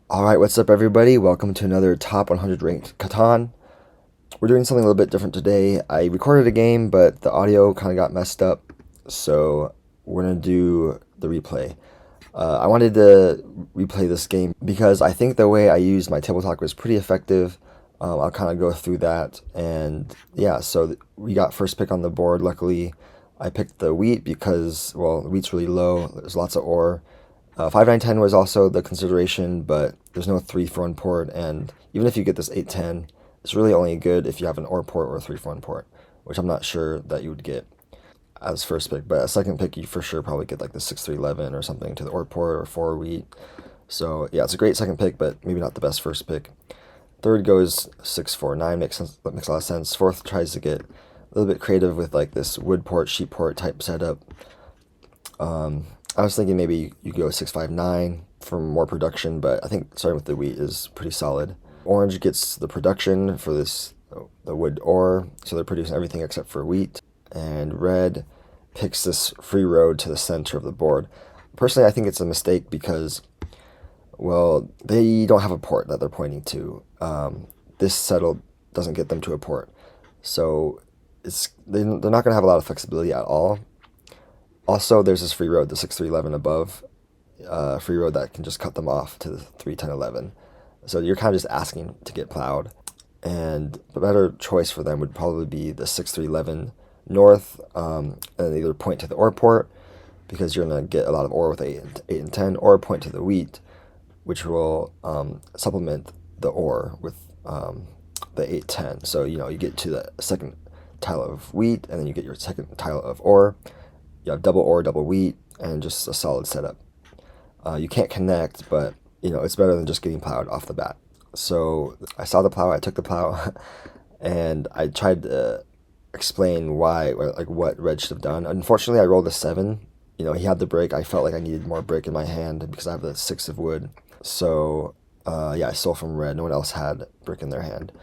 Alright, what's up, everybody? Welcome to another top 100 ranked Catan. We're doing something a little bit different today. I recorded a game, but the audio kind of got messed up, so we're going to do the replay. I wanted to replay this game because I think the way I used my table talk was pretty effective. I'll kind of go through that, and yeah, so we got first pick on the board. Luckily, I picked the wheat because, well, the wheat's really low. There's lots of ore. 5-9-10 was also the consideration, but there's no 3 for 1 port, and even if you get this 8-10, it's really only good if you have an ore port or a 3 for 1 port, which I'm not sure that you would get as first pick, but a second pick you for sure probably get like the 6-3-11 or something to the ore port or 4 wheat. So yeah, it's a great second pick, but maybe not the best first pick. Third goes 6-4-9, makes sense, that makes a lot of sense. Fourth tries to get a little bit creative with like this wood port, sheep port type setup. I was thinking maybe you go 6-5-9 for more production, but I think starting with the wheat is pretty solid. Orange gets the production for the wood ore, so they're producing everything except for wheat. And red picks this free road to the center of the board. Personally, I think it's a mistake because, well, they don't have a port that they're pointing to. This settle doesn't get them to a port, so they're not going to have a lot of flexibility at all. Also, there's this free road, the 6-3-11 above, free road that can just cut them off to the 3-10-11. So you're kind of just asking to get plowed. And the better choice for them would probably be the 6-3-11 north, and either point to the ore port, because you're going to get a lot of ore with 8 and 10, or point to the wheat, which will supplement the ore with the 8-10. So, you get to the second tile of wheat, and then you get your second tile of ore. You have double ore, double wheat, and just a solid setup. You can't connect, but it's better than just getting plowed off the bat. So I saw the plow, I took the plow, and I tried to explain why, like what red should have done. Unfortunately, I rolled a 7. He had the brick. I felt like I needed more brick in my hand because I have the 6 of wood. So yeah, I stole from red. No one else had brick in their hand.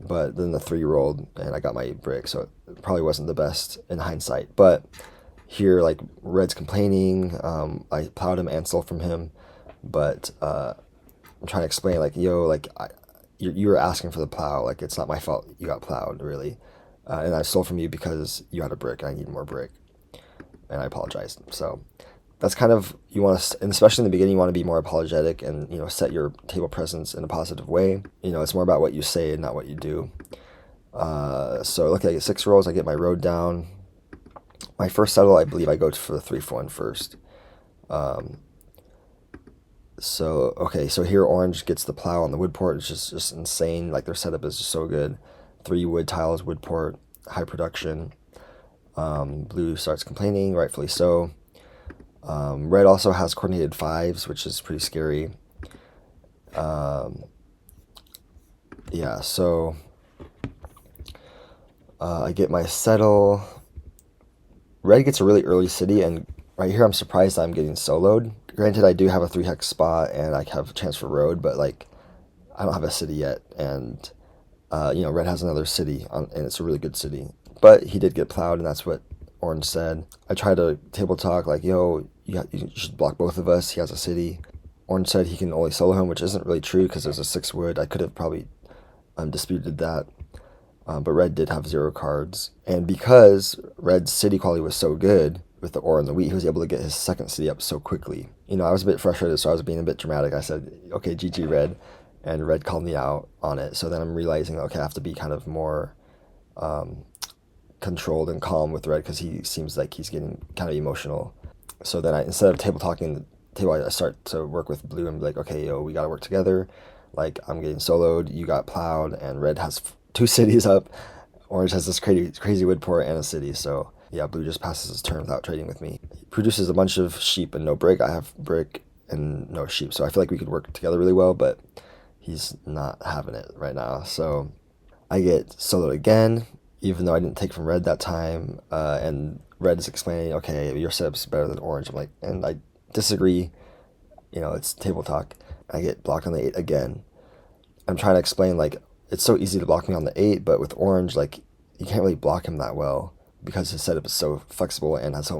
But then the 3 rolled, and I got my brick, so it probably wasn't the best in hindsight. But here, like, red's complaining. I plowed him and stole from him, but I'm trying to explain, like, yo, like, you were asking for the plow. Like, it's not my fault you got plowed, really. And I stole from you because you had a brick and I need more brick. And I apologized. So that's kind of, you want to, and especially in the beginning, you want to be more apologetic and, set your table presence in a positive way. It's more about what you say and not what you do. So look, I get 6 rolls. I get my road down. My first settle, I believe I go for the 3-1 first. So here orange gets the plow on the wood port. It's just insane. Like, their setup is just so good. 3 wood tiles, wood port, high production. Blue starts complaining, rightfully so. Red also has coordinated 5s, which is pretty scary. Yeah, so I get my settle. Red gets a really early city, and right here I'm surprised I'm getting soloed. Granted, I do have a 3 hex spot, and I have a chance for road, but, like, I don't have a city yet, and, red has another city, and it's a really good city. But he did get plowed, and that's what orange said. I tried to table talk, like, yo, you should block both of us. He has a city. Orange said he can only solo him, which isn't really true because there's a 6 wood. I could have probably disputed that. But red did have 0 cards. And because red's city quality was so good with the ore and the wheat, he was able to get his second city up so quickly. I was a bit frustrated, so I was being a bit dramatic. I said, okay, GG red. And red called me out on it. So then I'm realizing, okay, I have to be kind of more controlled and calm with red because he seems like he's getting kind of emotional. So then instead of table talking the table, I start to work with blue and be like, okay, yo, we got to work together. Like, I'm getting soloed, you got plowed, and red has 2 cities up. Orange has this crazy wood port and a city. So yeah, blue just passes his turn without trading with me. He produces a bunch of sheep and no brick. I have brick and no sheep, so I feel like we could work together really well, but he's not having it right now. So I get soloed again, even though I didn't take from red that time. And red is explaining, okay, your setup's better than orange. I'm like, and I disagree. It's table talk. I get blocked on the 8 again. I'm trying to explain, like, it's so easy to block me on the 8, but with orange, like, you can't really block him that well because his setup is so flexible and has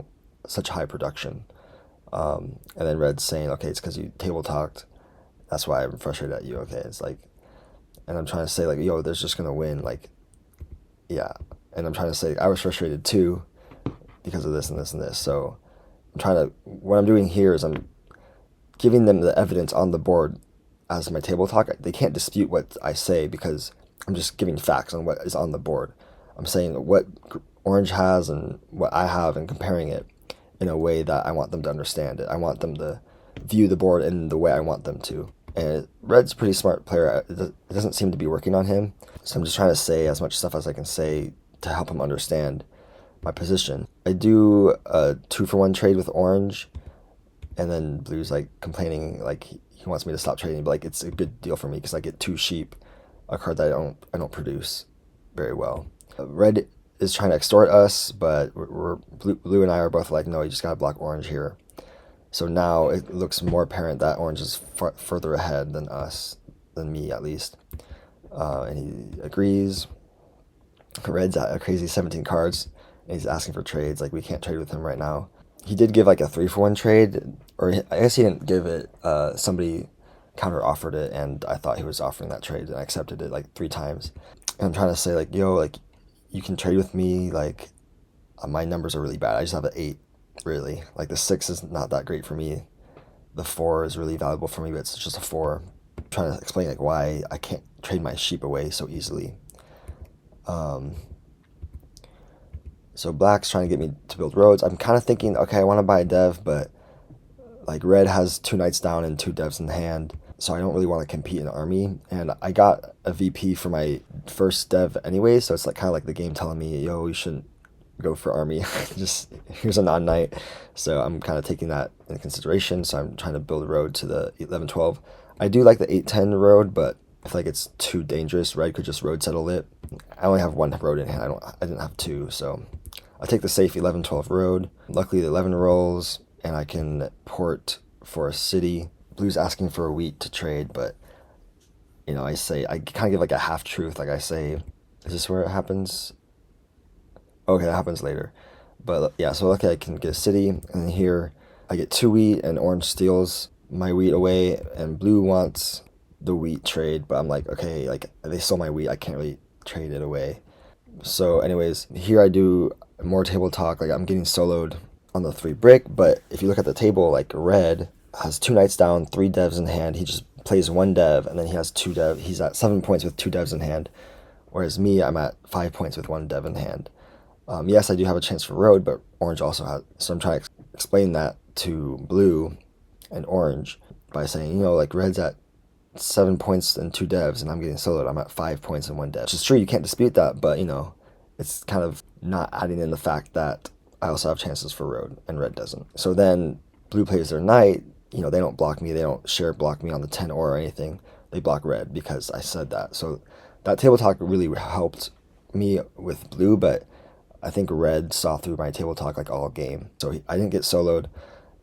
such high production. And then red's saying, okay, it's because you table talked. That's why I'm frustrated at you. Okay, it's like, and I'm trying to say like, yo, there's just gonna win. Like, yeah, and I'm trying to say I was frustrated too because of this and this and this. So I'm trying to. What I'm doing here is I'm giving them the evidence on the board as my table talk. They can't dispute what I say because I'm just giving facts on what is on the board. I'm saying what Orange has and what I have and comparing it in a way that I want them to understand it. I want them to view the board in the way I want them to. And Red's a pretty smart player. It doesn't seem to be working on him. So I'm just trying to say as much stuff as I can say to help him understand my position. I do a 2-for-1 trade with Orange, and then Blue's like complaining like he wants me to stop trading, but like it's a good deal for me because I get 2 sheep, a card that I don't produce very well. Red is trying to extort us, but Blue and I are both like, no, you just gotta block Orange here. So now it looks more apparent that Orange is further ahead than us, than me at least. And he agrees. Red's at a crazy 17 cards, and he's asking for trades. Like, we can't trade with him right now. He did give like a 3-for-1 trade, or I guess he didn't give it. Somebody counter offered it, and I thought he was offering that trade, and I accepted it like 3 times. And I'm trying to say like, yo, like you can trade with me. Like, my numbers are really bad. I just have an 8, really. Like the 6 is not that great for me. The 4 is really valuable for me, but it's just a 4. I'm trying to explain like why I can't trade my sheep away so easily. So Black's trying to get me to build roads. I'm kind of thinking, okay, I want to buy a dev, but like Red has 2 knights down and 2 devs in hand, so I don't really want to compete in army. And I got a VP for my first dev anyway, so it's like kind of like the game telling me, yo, you shouldn't go for army. Just here's a non-knight. So I'm kind of taking that into consideration. So I'm trying to build a road to the 11-12. I do like the 8-10 road, but I feel like it's too dangerous. Red could just road settle it. I only have 1 road in hand. I didn't have 2, so I take the safe 11-12 road. Luckily the 11 rolls, and I can port for a city. Blue's asking for a wheat to trade, but you know, I kind of give like a half truth. Like I say, is this where it happens? Okay, that happens later. But yeah, so luckily I can get a city, and here I get 2 wheat, and Orange steals my wheat away, and Blue wants the wheat trade, but I'm like, okay, like they stole my wheat, I can't really trade it away. So anyways, here I do more table talk. Like, I'm getting soloed on the 3 brick, but if you look at the table, like Red has 2 knights down, 3 devs in hand. He just plays 1 dev, and then he has 2 dev. He's at 7 points with 2 devs in hand, whereas me, I'm at 5 points with 1 dev in hand. Yes, I do have a chance for road, but Orange also has. So I'm trying to explain that to Blue and Orange by saying, you know, like Red's at 7 points and 2 devs, and I'm getting soloed. I'm at 5 points and 1 dev. Which is true, you can't dispute that, but you know, it's kind of not adding in the fact that I also have chances for road and Red doesn't. So then Blue plays their knight. You know, they don't block me. They don't share block me on the 10 or anything. They block Red because I said that. So that table talk really helped me with Blue, but I think Red saw through my table talk like all game. So I didn't get soloed,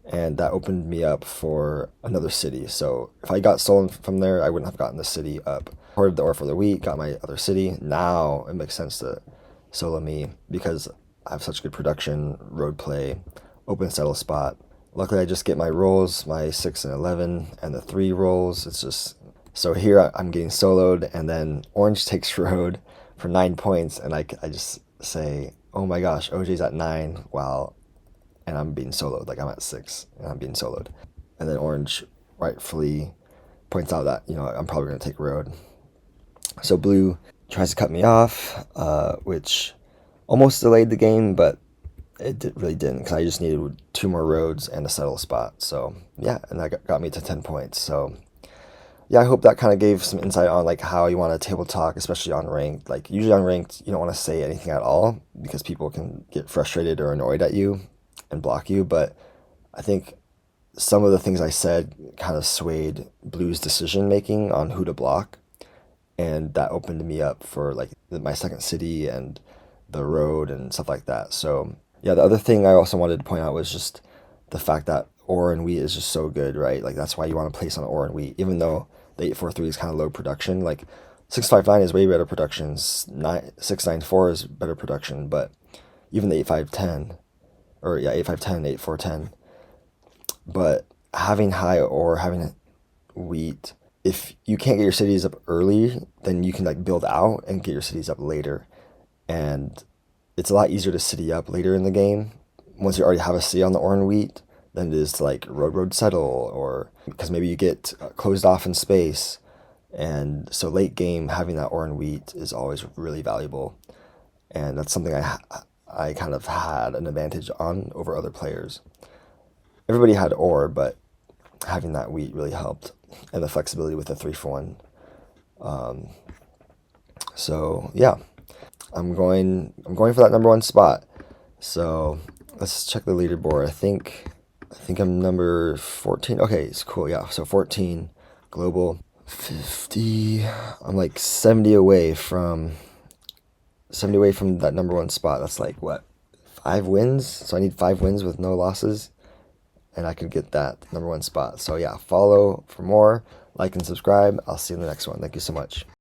and that opened me up for another city. So if I got stolen from there, I wouldn't have gotten the city up. Hoarded the ore for the wheat, got my other city. Now it makes sense to solo me because I have such good production, road play, open settle spot. Luckily I just get my rolls, my 6 and 11, and the 3 rolls. It's just, so here I'm getting soloed, and then Orange takes road for 9 points, and I just say, oh my gosh, OJ's at 9, wow, and I'm being soloed. Like, I'm at 6, and I'm being soloed. And then Orange rightfully points out that, you know, I'm probably going to take road. So Blue tries to cut me off, which almost delayed the game, but it really didn't, because I just needed 2 more roads and a settle spot. So yeah, and that got me to 10 points. So yeah, I hope that kind of gave some insight on like how you want to table talk, especially on ranked. Like, usually on ranked, you don't want to say anything at all because people can get frustrated or annoyed at you and block you. But I think some of the things I said kind of swayed Blue's decision making on who to block, and that opened me up for like my second city and the road and stuff like that. So yeah, the other thing I also wanted to point out was just the fact that ore and wheat is just so good, right? Like, that's why you want to place on ore and wheat, even though the 843 is kind of low production. Like, 659 is way better production, 694 is better production, but even the 8510, or yeah, 8510, 8410. But having high ore, having wheat. If you can't get your cities up early, then you can like build out and get your cities up later. And it's a lot easier to city up later in the game once you already have a city on the Oran wheat than it is to like road settle, or because maybe you get closed off in space. And so late game having that Oran wheat is always really valuable, and that's something I kind of had an advantage on over other players. Everybody had ore, but having that wheat really helped, and the flexibility with the 3 for 1. So yeah, I'm going for that number one spot. So let's check the leaderboard. I think I'm number 14. Okay, it's cool. Yeah, so 14 global, 50. I'm like 70 away from that number one spot. That's like what, 5 wins? So I need 5 wins with no losses, and I could get that number one spot. So yeah, follow for more, like and subscribe. I'll see you in the next one. Thank you so much.